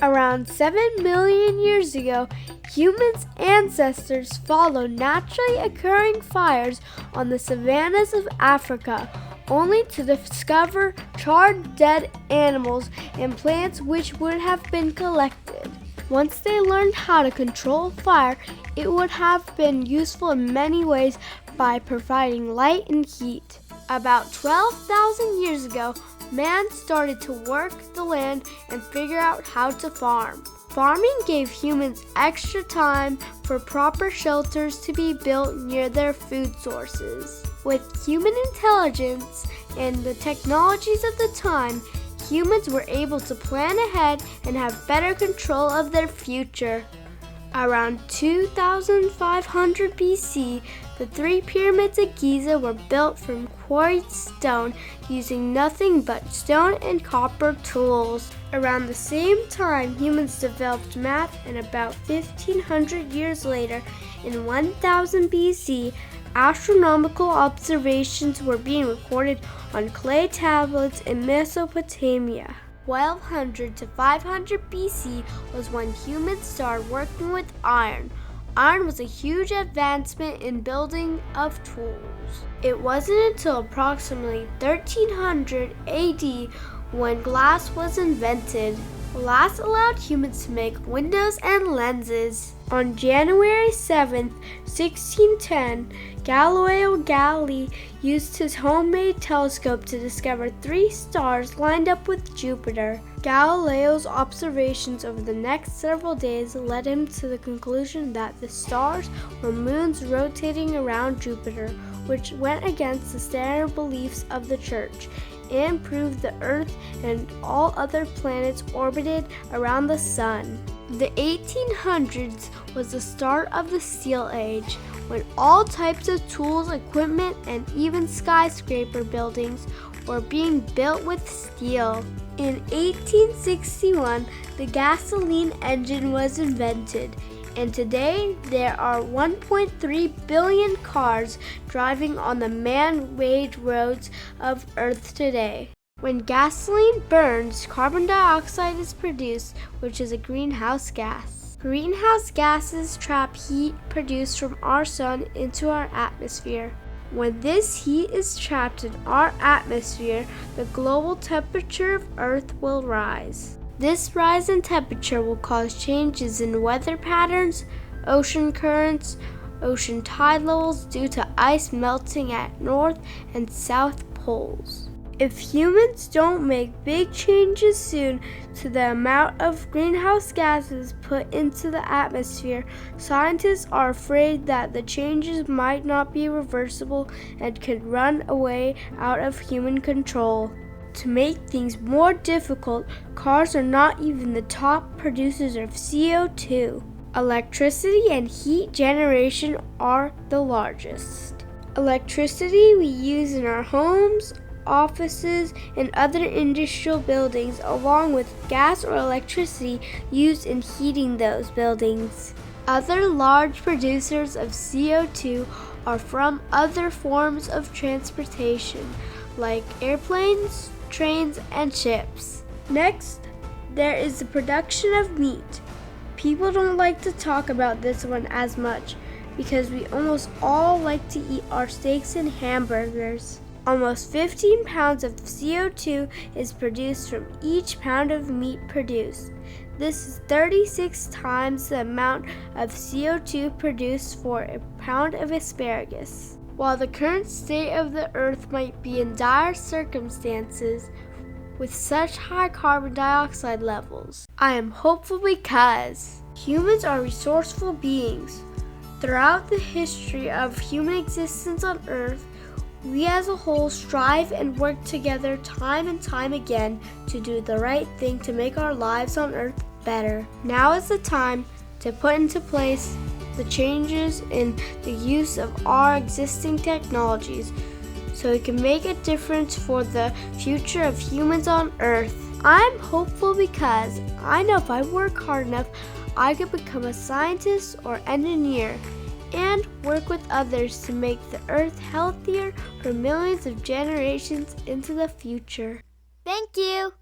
Around 7 million years ago, humans' ancestors followed naturally occurring fires on the savannas of Africa, only to discover charred dead animals and plants which would have been collected. Once they learned how to control fire, it would have been useful in many ways by providing light and heat. About 12,000 years ago, man started to work the land and figure out how to farm. Farming gave humans extra time for proper shelters to be built near their food sources. With human intelligence and the technologies of the time, humans were able to plan ahead and have better control of their future. Around 2500 BC, the 3 pyramids of Giza were built from quarried stone using nothing but stone and copper tools. Around the same time, humans developed math, and about 1500 years later, in 1000 BC, astronomical observations were being recorded on clay tablets in Mesopotamia. 1200 to 500 BC was when humans started working with iron. Iron was a huge advancement in building of tools. It wasn't until approximately 1300 AD when glass was invented. Glass allowed humans to make windows and lenses. On January 7, 1610, Galileo Galilei used his homemade telescope to discover 3 stars lined up with Jupiter. Galileo's observations over the next several days led him to the conclusion that the stars were moons rotating around Jupiter, which went against the standard beliefs of the Church, and proved the Earth and all other planets orbited around the Sun. The 1800s was the start of the Steel Age, when all types of tools, equipment, and even skyscraper buildings were being built with steel. In 1861, the gasoline engine was invented, and today there are 1.3 billion cars driving on the man-made roads of Earth today. When gasoline burns, carbon dioxide is produced, which is a greenhouse gas. Greenhouse gases trap heat produced from our sun into our atmosphere. When this heat is trapped in our atmosphere, the global temperature of Earth will rise. This rise in temperature will cause changes in weather patterns, ocean currents, ocean tide levels due to ice melting at north and south poles. If humans don't make big changes soon to the amount of greenhouse gases put into the atmosphere, scientists are afraid that the changes might not be reversible and could run away out of human control. To make things more difficult, cars are not even the top producers of CO2. Electricity and heat generation are the largest. Electricity we use in our homes, offices, and other industrial buildings, along with gas or electricity used in heating those buildings. Other large producers of CO2 are from other forms of transportation, like airplanes, trains, and ships. Next, there is the production of meat. People don't like to talk about this one as much because we almost all like to eat our steaks and hamburgers. Almost 15 pounds of CO2 is produced from each pound of meat produced. This is 36 times the amount of CO2 produced for a pound of asparagus. While the current state of the Earth might be in dire circumstances with such high carbon dioxide levels, I am hopeful because humans are resourceful beings. Throughout the history of human existence on Earth, we as a whole strive and work together time and time again to do the right thing to make our lives on Earth better. Now is the time to put into place the changes in the use of our existing technologies so we can make a difference for the future of humans on Earth. I'm hopeful because I know if I work hard enough, I could become a scientist or engineer and work with others to make the Earth healthier for millions of generations into the future. Thank you!